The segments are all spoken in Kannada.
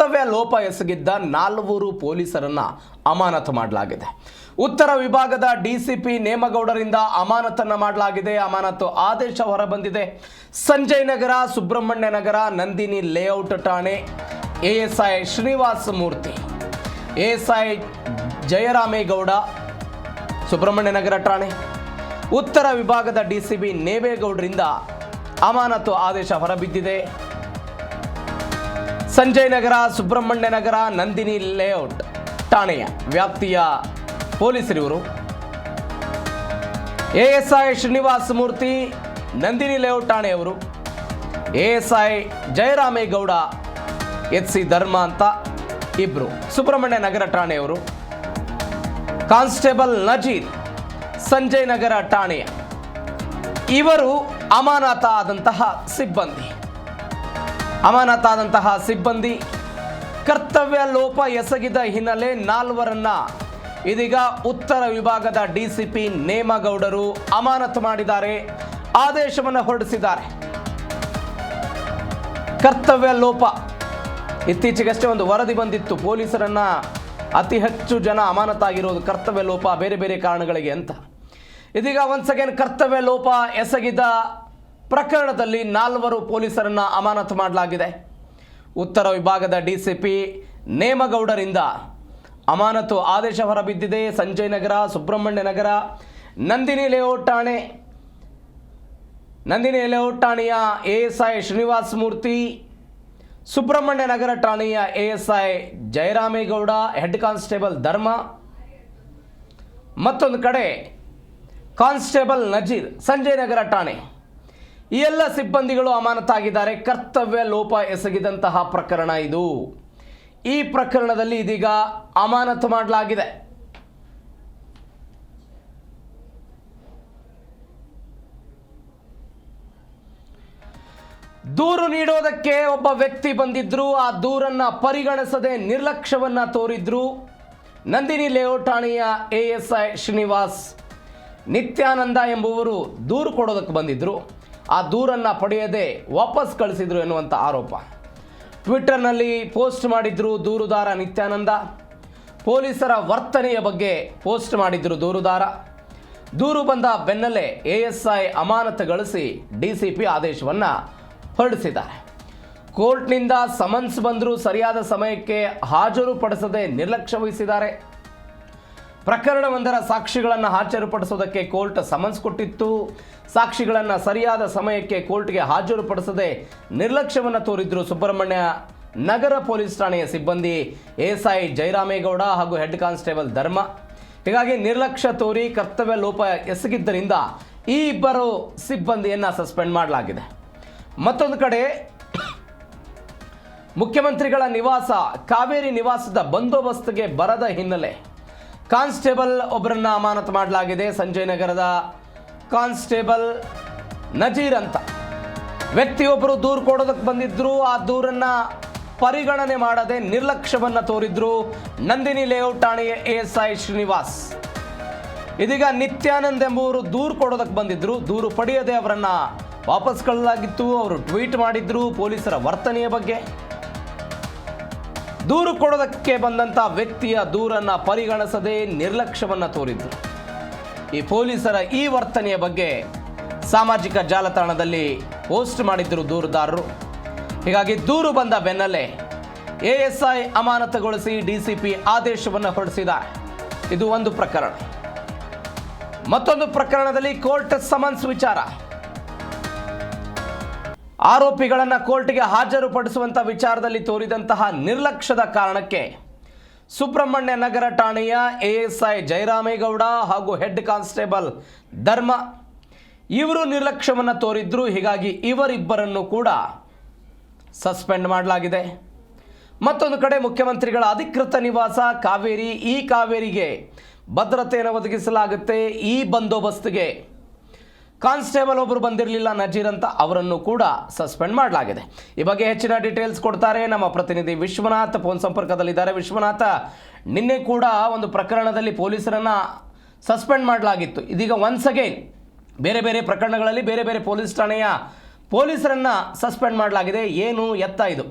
ಕರ್ತವ್ಯ ಲೋಪ ಎಸಗಿದ್ದ 4 ಪೊಲೀಸರನ್ನ ಅಮಾನತು ಮಾಡಲಾಗಿದೆ. ಉತ್ತರ ವಿಭಾಗದ ಡಿಸಿಪಿ ನೇಮಗೌಡರಿಂದ ಅಮಾನತನ್ನ ಮಾಡಲಾಗಿದೆ. ಅಮಾನತು ಆದೇಶ ಹೊರಬಂದಿದೆ. ಸಂಜಯ್ ನಗರ, ಸುಬ್ರಹ್ಮಣ್ಯ ನಗರ, ನಂದಿನಿ ಲೇಔಟ್ ಠಾಣೆ ಎಎಸ್ಐ ಶ್ರೀನಿವಾಸ ಮೂರ್ತಿ, ಎಎಸ್ಐ ಜಯರಾಮೇಗೌಡ, ಸುಬ್ರಹ್ಮಣ್ಯ ನಗರ ಠಾಣೆ, ಉತ್ತರ ವಿಭಾಗದ ಡಿಸಿಪಿ ನೇಮೇಗೌಡರಿಂದ ಅಮಾನತು ಆದೇಶ ಹೊರಬಿದ್ದಿದೆ. ಸಂಜಯ್ ನಗರ, ಸುಬ್ರಹ್ಮಣ್ಯ ನಗರ, ನಂದಿನಿ ಲೇಔಟ್ ಠಾಣೆಯ ವ್ಯಾಪ್ತಿಯ ಪೊಲೀಸರಿವರು. ASI Srinivasa Murthy Nandini layout ಠಾಣೆಯವರು, ASI Jayaramegowda ಎಚ್.ಸಿ. ಧರ್ಮ ಅಂತ ಇಬ್ರು ಸುಬ್ರಹ್ಮಣ್ಯ ನಗರ ಠಾಣೆಯವರು, ಕಾನ್ಸ್ಟೇಬಲ್ ನಜೀರ್ ಸಂಜಯ್ ನಗರ ಠಾಣೆಯ ಇವರು ಅಮಾನತಾದಂತಹ ಸಿಬ್ಬಂದಿ ಕರ್ತವ್ಯ ಲೋಪ ಎಸಗಿದ ಹಿನ್ನೆಲೆ 4ರನ್ನ ಇದೀಗ ಉತ್ತರ ವಿಭಾಗದ ಡಿಸಿಪಿ ನೇಮಗೌಡರು ಅಮಾನತು ಮಾಡಿದ್ದಾರೆ, ಆದೇಶವನ್ನು ಹೊರಡಿಸಿದ್ದಾರೆ. ಕರ್ತವ್ಯ ಲೋಪ ಇತ್ತೀಚೆಗಷ್ಟೇ ಒಂದು ವರದಿ ಬಂದಿತ್ತು, ಪೊಲೀಸರನ್ನ ಅತಿ ಹೆಚ್ಚು ಜನ ಅಮಾನತಾಗಿರೋದು ಕರ್ತವ್ಯ ಲೋಪ ಬೇರೆ ಬೇರೆ ಕಾರಣಗಳಿಗೆ ಅಂತ. ಇದೀಗ ಒನ್ಸ್ ಅಗೇನ್ ಕರ್ತವ್ಯ ಲೋಪ ಎಸಗಿದ ಪ್ರಕರಣದಲ್ಲಿ 4 ಪೊಲೀಸರನ್ನ ಅಮಾನತು ಮಾಡಲಾಗಿದೆ. ಉತ್ತರ ವಿಭಾಗದ ಡಿಸಿಪಿ ನೇಮಗೌಡರಿಂದ ಅಮಾನತು ಆದೇಶ ಹೊರಬಿದ್ದಿದೆ. ಸಂಜಯ್ ನಗರ, ಸುಬ್ರಹ್ಮಣ್ಯ ನಗರ, ನಂದಿನಿ ಲೇಔಟ್ ಠಾಣೆಯ ಎಎಸ್ಐ ಶ್ರೀನಿವಾಸ ಮೂರ್ತಿ, ಸುಬ್ರಹ್ಮಣ್ಯ ನಗರ ಠಾಣೆಯ ಎಎಸ್ಐ ಜಯರಾಮೇಗೌಡ, ಹೆಡ್ ಕಾನ್ಸ್ಟೇಬಲ್ ಧರ್ಮ, ಮತ್ತೊಂದು ಕಡೆ ಕಾನ್ಸ್ಟೇಬಲ್ ನಜೀರ್ ಸಂಜಯ್ ನಗರ ಠಾಣೆ, ಈ ಎಲ್ಲ ಸಿಬ್ಬಂದಿಗಳು ಅಮಾನತಾಗಿದ್ದಾರೆ. ಕರ್ತವ್ಯ ಲೋಪ ಎಸಗಿದಂತಹ ಪ್ರಕರಣ ಇದು. ಈ ಪ್ರಕರಣದಲ್ಲಿ ಇದೀಗ ಅಮಾನತು ಮಾಡಲಾಗಿದೆ. ದೂರು ನೀಡೋದಕ್ಕೆ ಒಬ್ಬ ವ್ಯಕ್ತಿ ಬಂದಿದ್ರು, ಆ ದೂರನ್ನ ಪರಿಗಣಿಸದೆ ನಿರ್ಲಕ್ಷ್ಯವನ್ನ ತೋರಿದ್ರು. ನಂದಿನಿ ಲೇಔಟ್ ಠಾಣೆಯ ಎಎಸ್ಐ ಶ್ರೀನಿವಾಸ್ ನಿತ್ಯಾನಂದ ಎಂಬುವರು ದೂರು ಕೊಡೋದಕ್ಕೆ ಬಂದಿದ್ರು, ಆ ದೂರನ್ನು ಪಡೆಯದೆ ವಾಪಸ್ ಕಳಿಸಿದ್ರು ಎನ್ನುವಂಥ ಆರೋಪ. ಟ್ವಿಟರ್ನಲ್ಲಿ ಪೋಸ್ಟ್ ಮಾಡಿದ್ರು ದೂರುದಾರ ನಿತ್ಯಾನಂದ. ಪೊಲೀಸರ ವರ್ತನೆಯ ಬಗ್ಗೆ ಪೋಸ್ಟ್ ಮಾಡಿದ್ರು ದೂರುದಾರ. ದೂರು ಬಂದ ಬೆನ್ನಲ್ಲೇ ಎಎಸ್ಐ ಅಮಾನತುಗೊಳಿಸಿ ಡಿಸಿಪಿ ಆದೇಶವನ್ನು ಹೊರಡಿಸಿದ್ದಾರೆ. ಕೋರ್ಟ್ನಿಂದ ಸಮನ್ಸ್ ಬಂದರೂ ಸರಿಯಾದ ಸಮಯಕ್ಕೆ ಹಾಜರುಪಡಿಸದೆ ನಿರ್ಲಕ್ಷ್ಯ ವಹಿಸಿದ್ದಾರೆ. ಪ್ರಕರಣವೊಂದರ ಸಾಕ್ಷಿಗಳನ್ನು ಹಾಜರುಪಡಿಸೋದಕ್ಕೆ ಕೋರ್ಟ್ ಸಮನ್ಸ್ ಕೊಟ್ಟಿತ್ತು. ಸಾಕ್ಷಿಗಳನ್ನು ಸರಿಯಾದ ಸಮಯಕ್ಕೆ ಕೋರ್ಟ್ಗೆ ಹಾಜರುಪಡಿಸದೆ ನಿರ್ಲಕ್ಷ್ಯವನ್ನು ತೋರಿದ್ರು ಸುಬ್ರಹ್ಮಣ್ಯ ನಗರ ಪೊಲೀಸ್ ಠಾಣೆಯ ಸಿಬ್ಬಂದಿ ಎಎಸ್ಐ ಜಯರಾಮೇಗೌಡ ಹಾಗೂ ಹೆಡ್ ಕಾನ್ಸ್ಟೇಬಲ್ ಧರ್ಮ. ಹೀಗಾಗಿ ನಿರ್ಲಕ್ಷ್ಯ ತೋರಿ ಕರ್ತವ್ಯ ಲೋಪ ಎಸಗಿದ್ದರಿಂದ ಈ ಇಬ್ಬರು ಸಿಬ್ಬಂದಿಯನ್ನು ಸಸ್ಪೆಂಡ್ ಮಾಡಲಾಗಿದೆ. ಮತ್ತೊಂದು ಕಡೆ ಮುಖ್ಯಮಂತ್ರಿಗಳ ನಿವಾಸ ಕಾವೇರಿ ನಿವಾಸದ ಬಂದೋಬಸ್ತ್ಗೆ ಬರದ ಹಿನ್ನೆಲೆ ಕಾನ್ಸ್ಟೇಬಲ್ ಒಬ್ಬರನ್ನ ಅಮಾನತು ಮಾಡಲಾಗಿದೆ. ಸಂಜಯ್ ನಗರದ ಕಾನ್ಸ್ಟೇಬಲ್ ನಜೀರ್ ಅಂತ ವ್ಯಕ್ತಿಯೊಬ್ಬರು ದೂರು ಕೊಡೋದಕ್ಕೆ ಬಂದಿದ್ರು, ಆ ದೂರನ್ನ ಪರಿಗಣನೆ ಮಾಡದೆ ನಿರ್ಲಕ್ಷ್ಯವನ್ನು ತೋರಿದ್ರು ನಂದಿನಿ ಲೇಔಟ್ ಠಾಣೆಯ ಎಎಸ್ಐ ಶ್ರೀನಿವಾಸ್. ಇದೀಗ ನಿತ್ಯಾನಂದ್ ಎಂಬುವರು ದೂರು ಕೊಡೋದಕ್ಕೆ ಬಂದಿದ್ರು, ದೂರು ಪಡೆಯದೆ ಅವರನ್ನ ವಾಪಸ್ ಕಳ್ಳಲಾಗಿತ್ತು. ಅವರು ಟ್ವೀಟ್ ಮಾಡಿದ್ರು ಪೊಲೀಸರ ವರ್ತನೆಯ ಬಗ್ಗೆ. ದೂರು ಕೊಡೋದಕ್ಕೆ ಬಂದಂಥ ವ್ಯಕ್ತಿಯ ದೂರನ್ನು ಪರಿಗಣಿಸದೆ ನಿರ್ಲಕ್ಷ್ಯವನ್ನು ತೋರಿದ್ರು. ಈ ಪೊಲೀಸರ ಈ ವರ್ತನೆಯ ಬಗ್ಗೆ ಸಾಮಾಜಿಕ ಜಾಲತಾಣದಲ್ಲಿ ಪೋಸ್ಟ್ ಮಾಡಿದ್ರು ದೂರುದಾರರು. ಹೀಗಾಗಿ ದೂರು ಬಂದ ಬೆನ್ನಲ್ಲೇ ಎಎಸ್ಐ ಅಮಾನತುಗೊಳಿಸಿ ಡಿಸಿಪಿ ಆದೇಶವನ್ನು ಹೊರಡಿಸಿದ್ದಾರೆ. ಇದು ಒಂದು ಪ್ರಕರಣ. ಮತ್ತೊಂದು ಪ್ರಕರಣದಲ್ಲಿ ಕೋರ್ಟ್ ಸಮನ್ಸ್ ವಿಚಾರ. ಆರೋಪಿಗಳನ್ನು ಕೋರ್ಟ್ಗೆ ಹಾಜರುಪಡಿಸುವಂಥ ವಿಚಾರದಲ್ಲಿ ತೋರಿದಂತಹ ನಿರ್ಲಕ್ಷ್ಯದ ಕಾರಣಕ್ಕೆ ಸುಬ್ರಹ್ಮಣ್ಯ ನಗರ ಠಾಣೆಯ ಎಎಸ್ಐ ಜಯರಾಮೇಗೌಡ ಹಾಗೂ ಹೆಡ್ ಕಾನ್ಸ್ಟೇಬಲ್ ಧರ್ಮ ಇವರು ನಿರ್ಲಕ್ಷ್ಯವನ್ನು ತೋರಿದ್ರು. ಹೀಗಾಗಿ ಇವರಿಬ್ಬರನ್ನು ಕೂಡ ಸಸ್ಪೆಂಡ್ ಮಾಡಲಾಗಿದೆ. ಮತ್ತೊಂದು ಕಡೆ ಮುಖ್ಯಮಂತ್ರಿಗಳ ಅಧಿಕೃತ ನಿವಾಸ ಕಾವೇರಿ, ಈ ಕಾವೇರಿಗೆ ಭದ್ರತೆಯನ್ನು ಒದಗಿಸಲಾಗುತ್ತೆ. ಈ ಬಂದೋಬಸ್ತ್ಗೆ ಕಾನ್ಸ್ಟೇಬಲ್ ಒಬ್ಬರು ಬಂದಿರಲಿಲ್ಲ ನಜೀರ್ ಅಂತ, ಅವರನ್ನು ಕೂಡ ಸಸ್ಪೆಂಡ್ ಮಾಡಲಾಗಿದೆ. ಈ ಬಗ್ಗೆ ಹೆಚ್ಚಿನ ಡೀಟೇಲ್ಸ್ ಕೊಡ್ತಾರೆ ನಮ್ಮ ಪ್ರತಿನಿಧಿ ವಿಶ್ವನಾಥ್, ಫೋನ್ ಸಂಪರ್ಕದಲ್ಲಿದ್ದಾರೆ. ವಿಶ್ವನಾಥ, ನಿನ್ನೆ ಕೂಡ ಒಂದು ಪ್ರಕರಣದಲ್ಲಿ ಪೊಲೀಸರನ್ನು ಸಸ್ಪೆಂಡ್ ಮಾಡಲಾಗಿತ್ತು. ಇದೀಗ ಒನ್ಸ್ ಅಗೈನ್ ಬೇರೆ ಬೇರೆ ಪ್ರಕರಣಗಳಲ್ಲಿ ಬೇರೆ ಬೇರೆ ಪೊಲೀಸ್ ಠಾಣೆಯ ಪೊಲೀಸರನ್ನು ಸಸ್ಪೆಂಡ್ ಮಾಡಲಾಗಿದೆ. ಏನು ಎತ್ತ ಇದು?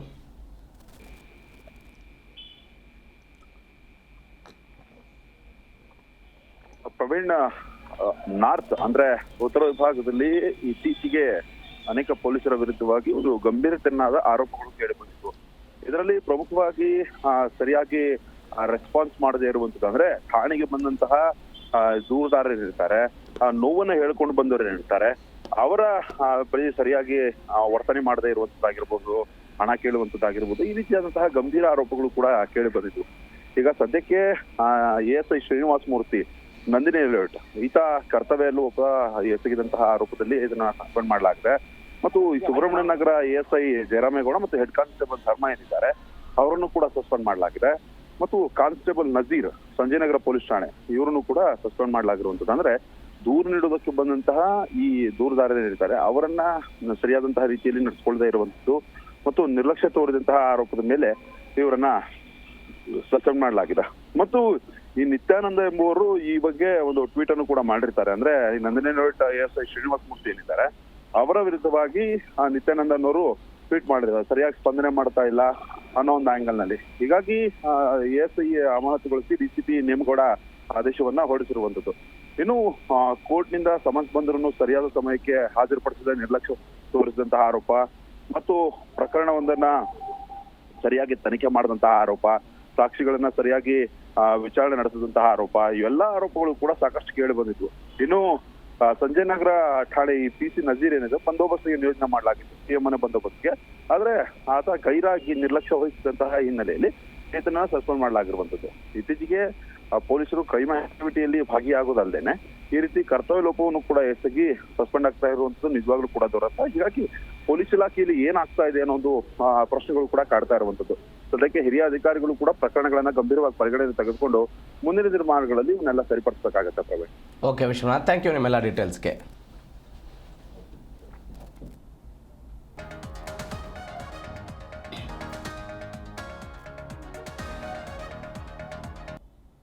ಪ್ರವೀಣ್, ನಾರ್ತ್ ಅಂದ್ರೆ ಉತ್ತರ ವಿಭಾಗದಲ್ಲಿ ಇತ್ತೀಚೆಗೆ ಅನೇಕ ಪೊಲೀಸರ ವಿರುದ್ಧವಾಗಿ ಒಂದು ಗಂಭೀರತೆಯಾದ ಆರೋಪಗಳು ಕೇಳಿಬಂದಿತ್ತು. ಇದರಲ್ಲಿ ಪ್ರಮುಖವಾಗಿ ಸರಿಯಾಗಿ ರೆಸ್ಪಾನ್ಸ್ ಮಾಡದೇ ಇರುವಂತದ್ದು ಅಂದ್ರೆ ಠಾಣೆಗೆ ಬಂದಂತಹ ದೂರುದಾರರಿರ್ತಾರೆ, ನೋವನ್ನ ಹೇಳ್ಕೊಂಡು ಬಂದವರು ಇರ್ತಾರೆ, ಅವರ ಬಳಿ ಸರಿಯಾಗಿ ವರ್ತನೆ ಮಾಡದೇ ಇರುವಂತದ್ದಾಗಿರ್ಬೋದು, ಹಣ ಕೇಳುವಂತದ್ದಾಗಿರ್ಬೋದು, ಈ ರೀತಿಯಾದಂತಹ ಗಂಭೀರ ಆರೋಪಗಳು ಕೂಡ ಕೇಳಿ ಬಂದಿದ್ವು. ಈಗ ಸದ್ಯಕ್ಕೆ ASI ಶ್ರೀನಿವಾಸ ಮೂರ್ತಿ, ನಂದಿನಿ ಲೇಔಟ್, ಈತ ಕರ್ತವ್ಯ ಒಬ್ಬ ಎಸಗಿದಂತಹ ಆರೋಪದಲ್ಲಿ ಇದನ್ನ ಸಸ್ಪೆಂಡ್ ಮಾಡಲಾಗಿದೆ. ಮತ್ತು ಈ ಸುಬ್ರಹ್ಮಣ್ಯ ನಗರ ASI ಜಯರಾಮೇಗೌಡ ಮತ್ತು ಹೆಡ್ ಕಾನ್ಸ್ಟೇಬಲ್ ಧರ್ಮ ಏನಿದ್ದಾರೆ ಅವರನ್ನು ಕೂಡ ಸಸ್ಪೆಂಡ್ ಮಾಡಲಾಗಿದೆ. ಮತ್ತು ಕಾನ್ಸ್ಟೇಬಲ್ ನಜೀರ್, ಸಂಜಯನಗರ ಪೊಲೀಸ್ ಠಾಣೆ, ಇವರನ್ನು ಕೂಡ ಸಸ್ಪೆಂಡ್ ಮಾಡಲಾಗಿರುವಂತದ್ದು. ಅಂದ್ರೆ ದೂರು ನೀಡುವುದಕ್ಕೆ ಬಂದಂತಹ ಈ ದೂರುದಾರರಿರ್ತಾರೆ ಅವರನ್ನ ಸರಿಯಾದಂತಹ ರೀತಿಯಲ್ಲಿ ನಡೆಸ್ಕೊಳ್ದೇ ಇರುವಂತದ್ದು ಮತ್ತು ನಿರ್ಲಕ್ಷ್ಯ ತೋರಿದಂತಹ ಆರೋಪದ ಮೇಲೆ ಇವರನ್ನ ಸಸ್ಪೆಂಡ್ ಮಾಡಲಾಗಿದೆ. ಮತ್ತು ಈ ನಿತ್ಯಾನಂದ ಎಂಬುವರು ಈ ಬಗ್ಗೆ ಒಂದು ಟ್ವೀಟ್ ಅನ್ನು ಕೂಡ ಮಾಡಿರ್ತಾರೆ. ಅಂದ್ರೆ ಈ ನಂದಿನಿ ಲೇಔಟ್ ASI ಶ್ರೀನಿವಾಸ ಮೂರ್ತಿ ಏನಿದ್ದಾರೆ ಅವರ ವಿರುದ್ಧವಾಗಿ ನಿತ್ಯಾನಂದ ಅನ್ನೋರು ಟ್ವೀಟ್ ಮಾಡಿದ್ದಾರೆ, ಸರಿಯಾಗಿ ಸ್ಪಂದನೆ ಮಾಡ್ತಾ ಇಲ್ಲ ಅನ್ನೋ ಒಂದು ಆಂಗಲ್ ನಲ್ಲಿ. ಹೀಗಾಗಿ ASI ಅಮಾನತುಗೊಳಿಸಿ DCP ನೇಮಗೌಡ ಆದೇಶವನ್ನ ಹೊರಡಿಸಿರುವಂತದ್ದು. ಇನ್ನು ಕೋರ್ಟ್ ನಿಂದ ಸಮನ್ಸ್ ಬಂದರೂ ಸರಿಯಾದ ಸಮಯಕ್ಕೆ ಹಾಜರುಪಡಿಸಿದ ನಿರ್ಲಕ್ಷ್ಯ ತೋರಿಸಿದಂತಹ ಆರೋಪ ಮತ್ತು ಪ್ರಕರಣವೊಂದನ್ನ ಸರಿಯಾಗಿ ತನಿಖೆ ಮಾಡಿದಂತಹ ಆರೋಪ, ಸಾಕ್ಷಿಗಳನ್ನ ಸರಿಯಾಗಿ ವಿಚಾರಣೆ ನಡೆಸಿದಂತಹ ಆರೋಪ, ಇವೆಲ್ಲ ಆರೋಪಗಳು ಕೂಡ ಸಾಕಷ್ಟು ಕೇಳಿ ಬಂದಿದ್ವು. ಇನ್ನು ಸಂಜಯ್ ನಗರ ಠಾಣೆ ಈ PC ನಜೀರ್ ಏನಿದೆ ಬಂದೋಬಸ್ತಿಗೆ ನಿಯೋಜನೆ ಮಾಡಲಾಗಿತ್ತು, CM ಬಂದೋಬಸ್ತ್ಗೆ. ಆದ್ರೆ ಆತ ಗೈರಾಗಿ ನಿರ್ಲಕ್ಷ್ಯ ವಹಿಸಿದಂತಹ ಹಿನ್ನೆಲೆಯಲ್ಲಿ ಈತನ ಸಸ್ಪೆಂಡ್ ಮಾಡಲಾಗಿರುವಂತದ್ದು. ಇತ್ತೀಚೆಗೆ ಪೊಲೀಸರು ಕ್ರೈಮ್ ಆಕ್ಟಿವಿಟಿಯಲ್ಲಿ ಭಾಗಿಯಾಗೋದಲ್ದೇನೆ ಈ ರೀತಿ ಕರ್ತವ್ಯ ಲೋಪವನ್ನು ಕೂಡ ಎಸಗಿ ಸಸ್ಪೆಂಡ್ ಆಗ್ತಾ ಇರುವಂತದ್ದು ನಿಜವಾಗ್ಲೂ ಕೂಡ ದುರಂತ. ಹೀಗಾಗಿ ಪೊಲೀಸ್ ಇಲಾಖೆಯಲ್ಲಿ ಏನಾಗ್ತಾ ಇದೆ ಅನ್ನೋ ಒಂದು ಪ್ರಶ್ನೆಗಳು ಕೂಡ ಕಾಡ್ತಾ ಇರುವಂತದ್ದು. ಸದ್ಯಕ್ಕೆ ಹಿರಿಯ ಅಧಿಕಾರಿಗಳು ಕೂಡ ಪ್ರಕರಣಗಳನ್ನ ಗಂಭೀರವಾಗಿ ಪರಿಗಣನೆ ತೆಗೆದುಕೊಂಡು ಮುಂದಿನ ದಿನಮಾನಗಳಲ್ಲಿ ಇವನ್ನೆಲ್ಲ ಸರಿಪಡಿಸಬೇಕಾಗತ್ತೆ. Praveen, okay Vishwanath, thank you ನಿಮ್ಮೆಲ್ಲ ಡೀಟೇಲ್ಸ್ಗೆ.